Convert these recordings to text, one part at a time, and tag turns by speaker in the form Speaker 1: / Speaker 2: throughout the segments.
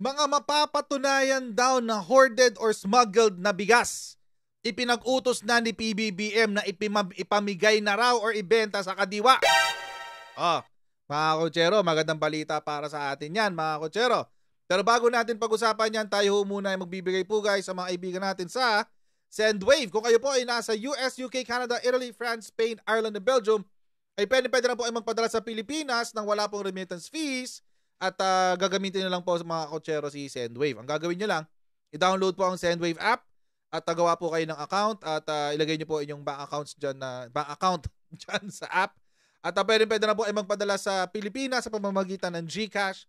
Speaker 1: Mga mapapatunayan daw na hoarded or smuggled na bigas. Ipinag-utos na ni PBBM na ipamigay na raw or ibenta sa kadiwa. Mga kotsero, magandang balita para sa atin yan, mga kotsero. Pero bago natin pag-usapan yan, tayo muna ay magbibigay po guys sa mga kaibigan natin sa Sendwave. Kung kayo po ay nasa US, UK, Canada, Italy, France, Spain, Ireland, and Belgium, ay pwede na po ay magpadala sa Pilipinas nang wala pong remittance fees at gagamitin nyo lang po sa mga kotsero si Sendwave. Ang gagawin nyo lang, i-download po ang Sendwave app at gawa po kayo ng account at ilagay nyo po inyong bank account dyan sa app. At pwede na po ay magpadala sa Pilipinas sa pamamagitan ng GCash,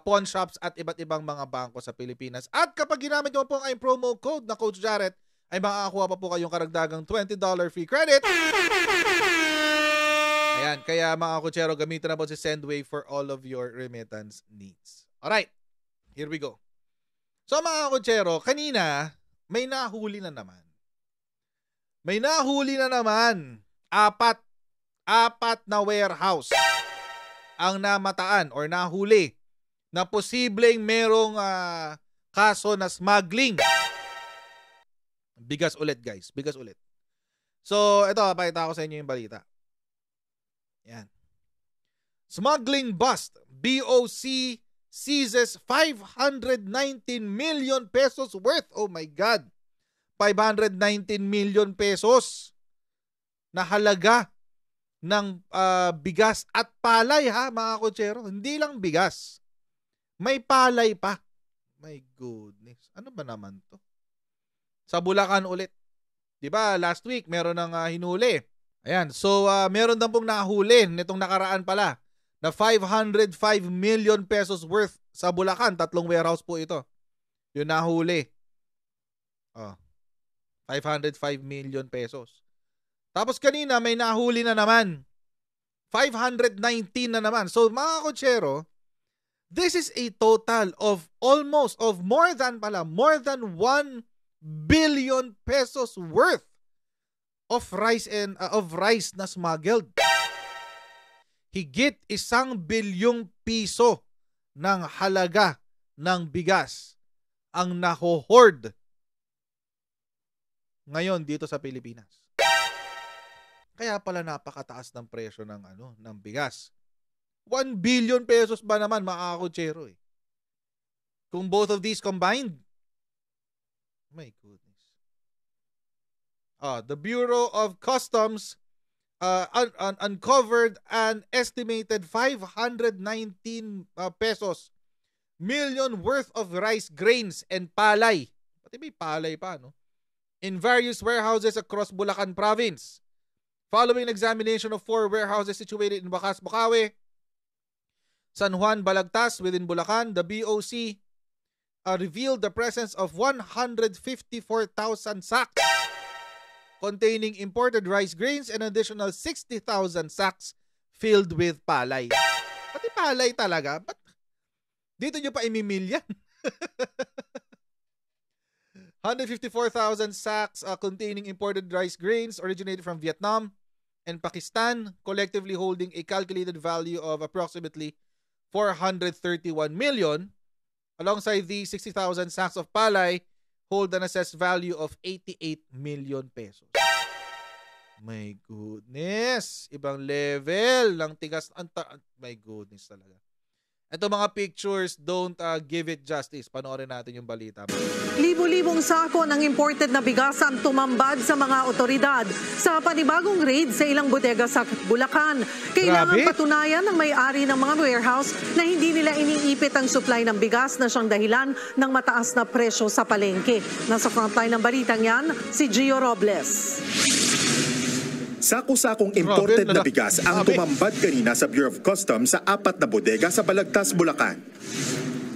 Speaker 1: pawn shops at iba't ibang mga bangko sa Pilipinas. At kapag ginamit nyo po ang promo code na Coach Jarrett, ay makakakuha pa po kayong karagdagang $20 free credit. Ayan, kaya mga kutsero, gamitin na po si Sendwave for all of your remittance needs. Alright, here we go. So mga kutsero, kanina, may nahuli na naman. Apat na warehouse ang namataan or nahuli na posibleng merong kaso na smuggling. Bigas ulit guys, bigas ulit. So ito, pakita ko sa inyo yung balita. Yan. Smuggling bust. BOC seizes 519 million pesos worth. Oh my God. 519 million pesos na halaga ng bigas at palay ha mga kotsero. Hindi lang bigas. May palay pa. My goodness. Ano ba naman to? Sa Bulacan ulit. Diba last week meron ng hinuli. Ayan, so meron din pong nahuli nitong nakaraan pala na 505 million pesos worth sa Bulacan. 3 warehouse po ito. Yung nahuli. 505 million pesos. Tapos kanina may nahuli na naman. 519 na naman. So mga kotsero, this is a total of more than 1 billion pesos worth of rice na smuggled. Higit 1 bilyong piso ng halaga ng bigas ang naho-hoard ngayon dito sa Pilipinas. Kaya pala napakataas ng presyo ng bigas. 1 billion pesos ba naman mga kotsero eh. Kung both of these combined, my goodness. The Bureau of Customs uncovered an estimated 519 pesos million worth of rice grains and palay. Pati may palay pa, no? In various warehouses across Bulacan province. Following examination of 4 warehouses situated in Bacas, Bukawi, San Juan, Balagtas within Bulacan, the BOC revealed the presence of 154,000 sacks containing imported rice grains and additional 60,000 sacks filled with palay. Pati palay talaga? Ba't dito nyo pa imimilyan? 154,000 sacks containing imported rice grains originated from Vietnam and Pakistan, collectively holding a calculated value of approximately 431 million, alongside the 60,000 sacks of palay, hold an assessed value of 88 million pesos. My goodness. Ibang level ng tigas. My goodness talaga. Ito mga pictures don't give it justice. Panoorin natin yung balita.
Speaker 2: Libo-libong sako ng imported na bigas ang tumambad sa mga otoridad sa panibagong raid sa ilang bodega sa Bulacan. Kailangan patunayan ng may-ari ng mga warehouse na hindi nila iniipit ang supply ng bigas na siyang dahilan ng mataas na presyo sa palengke. Nasa frontline ng balitang yan, si Gio Robles.
Speaker 3: Sako-sakong imported na bigas ang tumambad kanina sa Bureau of Customs sa 4 na bodega sa Balagtas, Bulacan.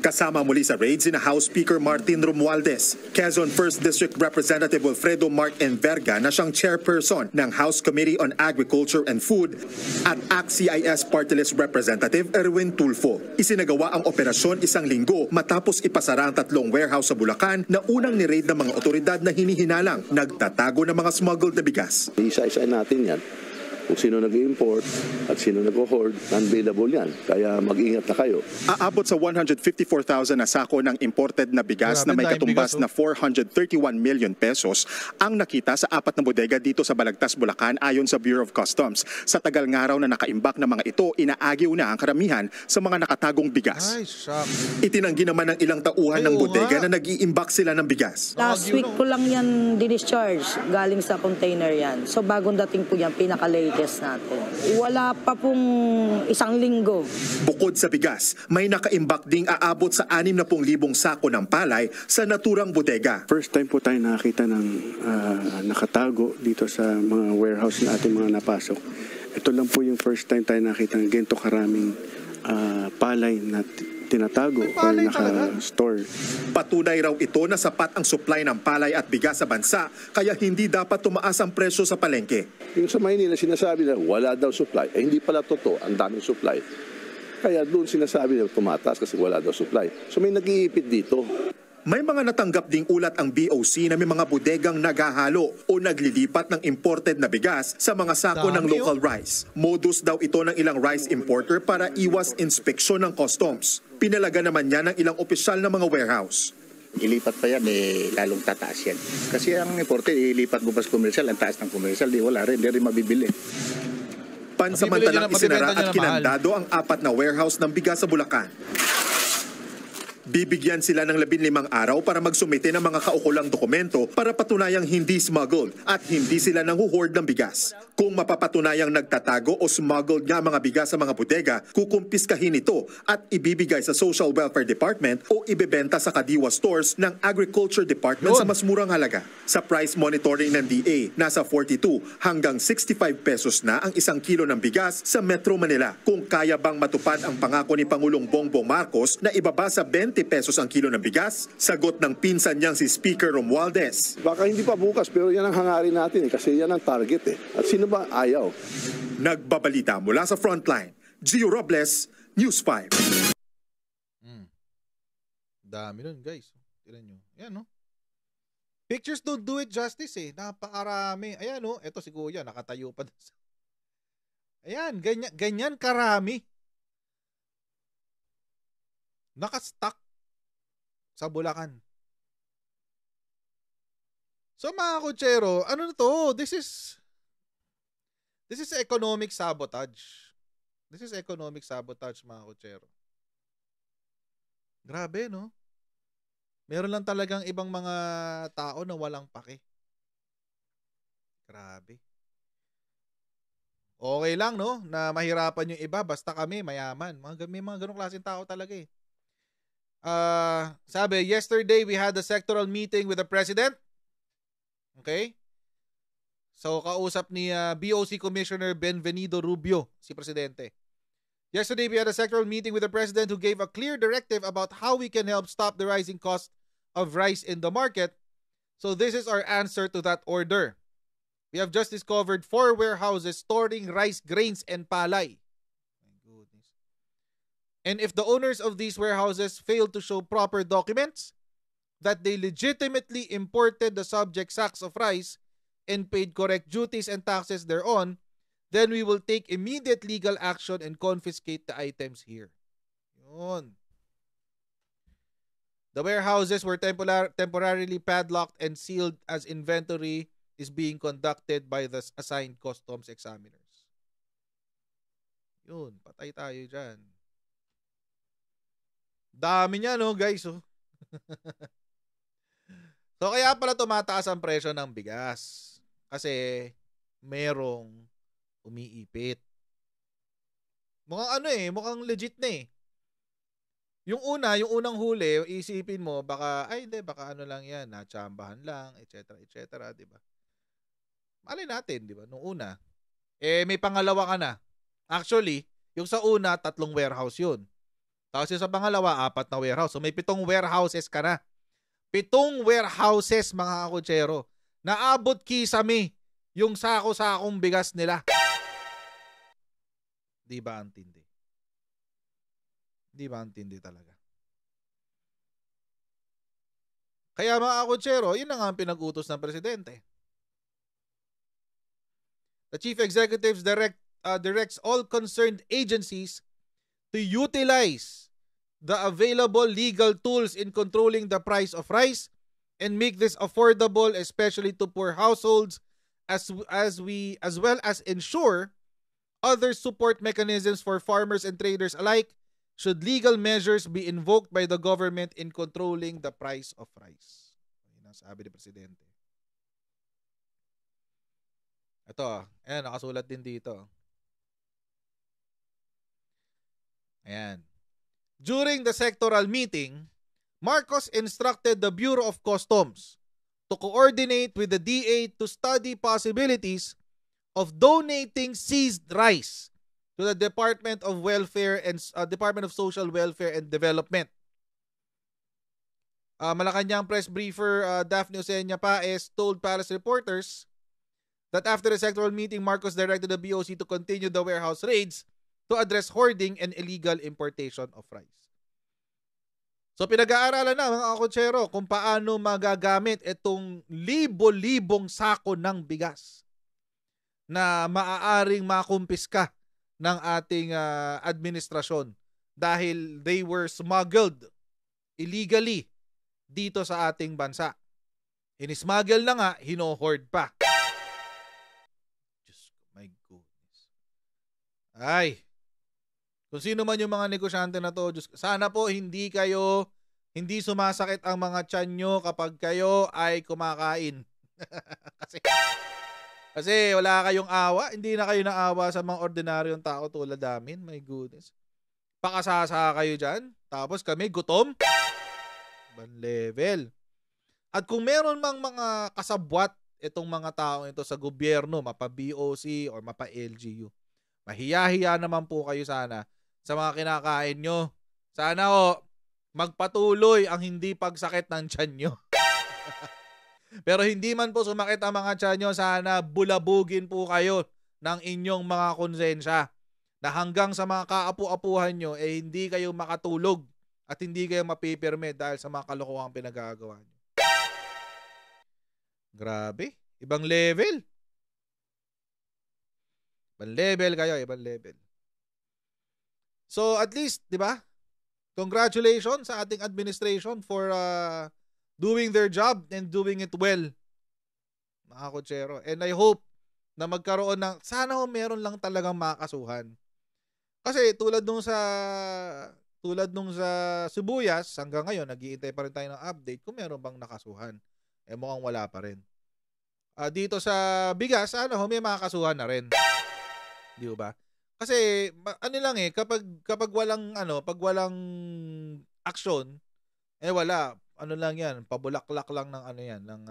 Speaker 3: Kasama muli sa raid sina House Speaker Martin Romualdez, Quezon 1st District Representative Wilfredo Mark Enverga na siyang chairperson ng House Committee on Agriculture and Food at ACT-CIS Party List Representative Erwin Tulfo. Isinagawa ang operasyon 1 linggo matapos ipasara ang 3 warehouse sa Bulacan na unang ni-raid ng mga otoridad na hinihinalang nagtatago ng mga smuggled na bigas.
Speaker 4: Isa-isa natin yan. Kung sino nag-import at sino nag-hoard, unavailable yan. Kaya mag-ingat na kayo.
Speaker 3: Aabot sa 154,000 na sako ng imported na bigas na may katumbas na 431 million pesos ang nakita sa 4 na bodega dito sa Balagtas, Bulacan ayon sa Bureau of Customs. Sa tagal ng araw na nakaimbak ng mga ito, inaagiw na ang karamihan sa mga nakatagong bigas.
Speaker 1: Ay, shock.
Speaker 3: Itinanggi naman ng ilang tauhan ng bodega na nag-iimbak sila ng bigas.
Speaker 5: Last week ko lang yan discharge galing sa container yan. So bagong dating po yan, pinaka-latest natin. Wala pa pong isang linggo.
Speaker 3: Bukod sa bigas, may nakaimbak ding aabot sa 60,000 sako ng palay sa naturang bodega.
Speaker 6: First time po tayo nakakita ng nakatago dito sa mga warehouse na ating mga napasok. Ito lang po yung first time tayo nakita ng ganito karaming palay na tinatago o naka-store.
Speaker 3: Patunay raw ito na sapat ang supply ng palay at bigas sa bansa, kaya hindi dapat tumaas ang presyo sa palengke.
Speaker 4: Yung sa Maynila, sinasabi na wala daw supply. Hindi pala totoo, ang daming supply. Kaya doon sinasabi na tumataas kasi wala daw supply. So may nag-iipit dito.
Speaker 3: May mga natanggap ding ulat ang BOC na may mga bodegang naghahalo o naglilipat ng imported na bigas sa mga sako ng local rice. Modus daw ito ng ilang rice importer para iwas inspeksyon ng customs. Pinalaga naman niya ng ilang opisyal ng mga warehouse.
Speaker 7: Ilipat pa yan, lalong tataas yan. Kasi ang imported, ilipat mo pa sa commercial, ang taas ng commercial, wala rin, hindi rin mabibili.
Speaker 3: Pansamantalang isinara at kinandado ang 4 na warehouse ng bigas sa Bulacan. Bibigyan sila ng 15 araw para magsumite ng mga kaukulang dokumento para patunayang hindi smuggled at hindi sila nanghuhoard ng bigas. Kung mapapatunayang nagtatago o smuggled nga mga bigas sa mga bodega, kukumpiskahin ito at ibibigay sa Social Welfare Department o ibebenta sa Kadiwa stores ng Agriculture Department sa mas murang halaga. Sa price monitoring ng DA, nasa 42 hanggang 65 pesos na ang 1 kilo ng bigas sa Metro Manila. Kung kaya bang matupad ang pangako ni Pangulong Bongbong Marcos na ibaba sa 20 pesos ang kilo ng bigas? Sagot ng pinsan niyang si Speaker Romualdez.
Speaker 4: Baka hindi pa bukas pero yan ang hangarin natin kasi yan ang target . At sino ba ayaw?
Speaker 3: Nagbabalita mula sa Frontline, Gio Robles, News 5.
Speaker 1: Dami nun, guys. Tignan nyo. Ayan, no? Pictures don't do it justice, Napakarami. Ayan, no? Ito si Kuya, nakatayo pa. Ayan, ganyan karami. Nakastock sa Bulacan. So mga kutsero, ano na to? This is economic sabotage. This is economic sabotage, mga kutsero. Grabe, no? Meron lang talagang ibang mga tao na walang pake. Grabe. Okay lang, no? Na mahirapan yung iba, basta kami mayaman. May mga ganong klaseng tao talaga . Sabi, yesterday we had a sectoral meeting with the president. Okay? So, kausap ni BOC Commissioner Benvenido Rubio, si presidente. Yesterday we had a sectoral meeting with the president who gave a clear directive about how we can help stop the rising cost of rice in the market. So, this is our answer to that order. We have just discovered 4 warehouses storing rice grains and palay. And if the owners of these warehouses fail to show proper documents that they legitimately imported the subject sacks of rice and paid correct duties and taxes thereon, then we will take immediate legal action and confiscate the items here. Yun. The warehouses were temporarily padlocked and sealed as inventory is being conducted by the assigned customs examiners. Yun, patay tayo dyan. Dami niya, no, guys, So, kaya pala tumataas ang presyo ng bigas. Kasi, merong umiipit. Mukhang legit na . Yung unang huli, isipin mo, baka ano lang yan, natsambahan lang, etc., diba? Malay natin, diba, nung una. May pangalawa ka na. Actually, yung sa una, 3 warehouse yun. Tapos yung sa pangalawa, 4 na warehouse. So may 7 warehouses ka na. 7 warehouses, mga kakutsero. Naabot kisame yung sako-sakong bigas nila. Di ba antindi? Di ba antindi talaga? Kaya mga kakutsero, yun na nga ang pinag-utos ng presidente. The Chief Executive directs all concerned agencies to utilize the available legal tools in controlling the price of rice and make this affordable, especially to poor households, as well as ensure other support mechanisms for farmers and traders alike should legal measures be invoked by the government in controlling the price of rice. Ayun ang sabi ni Presidente. Ito, ayan, nakasulat din dito. Ayan. During the sectoral meeting, Marcos instructed the Bureau of Customs to coordinate with the DA to study possibilities of donating seized rice to the Department of Welfare and Department of Social Welfare and Development. Malacanang press briefer Daphne Osenia Paez told Palace reporters that after the sectoral meeting, Marcos directed the BOC to continue the warehouse raids to address hoarding and illegal importation of rice. So pinag-aaralan na mga kakutsero kung paano magagamit itong libo-libong sako ng bigas na maaaring makumpiska ng ating administrasyon dahil they were smuggled illegally dito sa ating bansa. Inismuggle na nga, hino-hoard pa. Diyos ko, my goodness. Ay, kung sino man yung mga negosyante na to, Diyos, sana po hindi sumasakit ang mga tiyan nyo kapag kayo ay kumakain. kasi wala kayong awa, hindi na kayo naawa sa mga ordinaryong tao tulad namin. My goodness. Pakasasa kayo dyan, tapos kami gutom. Ibang level. At kung meron mang mga kasabwat itong mga taong ito sa gobyerno, mapa-BOC or mapa-LGU, mahiya-hiya naman po kayo sana sa mga kinakain nyo. Sana magpatuloy ang hindi pagsakit ng tiyan nyo. Pero hindi man po sumakit ang mga tiyan nyo, sana bulabugin po kayo ng inyong mga konsensya na hanggang sa mga kaapu-apuhan nyo, hindi kayo makatulog at hindi kayo mapipirme dahil sa mga kalokohang pinagagawa nyo. Grabe. Ibang level. Ibang level kayo, ibang level. So at least, di ba? Congratulations sa ating administration for doing their job and doing it well. Mga kutsero. And I hope na magkaroon ng, sana meron lang talagang makasuhan. Kasi tulad nung sa sibuyas, hanggang ngayon, nag-iintay pa rin tayo ng update kung meron bang nakasuhan. Mukhang wala pa rin. Dito sa bigas, may makasuhan na rin. Di ba? Kasi kapag walang pag walang action, wala. Lang yan, pabulaklak lang ng ng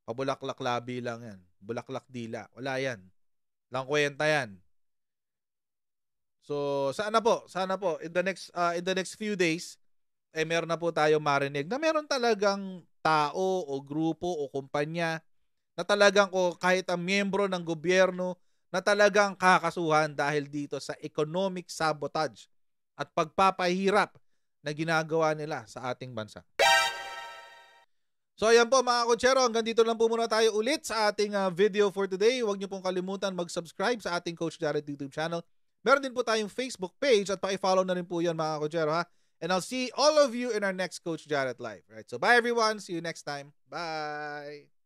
Speaker 1: pabulaklak labi lang yan. Bulaklak dila. Wala yan. Lang kwenta yan. So, sana po in the next few days meron na po tayo marinig na meron talagang tao o grupo o kumpanya na talagang kahit ang miyembro ng gobyerno na talagang kakasuhan dahil dito sa economic sabotage at pagpapahirap na ginagawa nila sa ating bansa. So ayan po mga kutsero, hanggang dito lang po muna tayo ulit sa ating video for today. Huwag niyo pong kalimutan mag-subscribe sa ating Coach Jared YouTube channel. Meron din po tayong Facebook page at paki-follow na rin po yan mga kutsero ha. And I'll see all of you in our next Coach Jared Live. Right? So bye everyone, see you next time. Bye!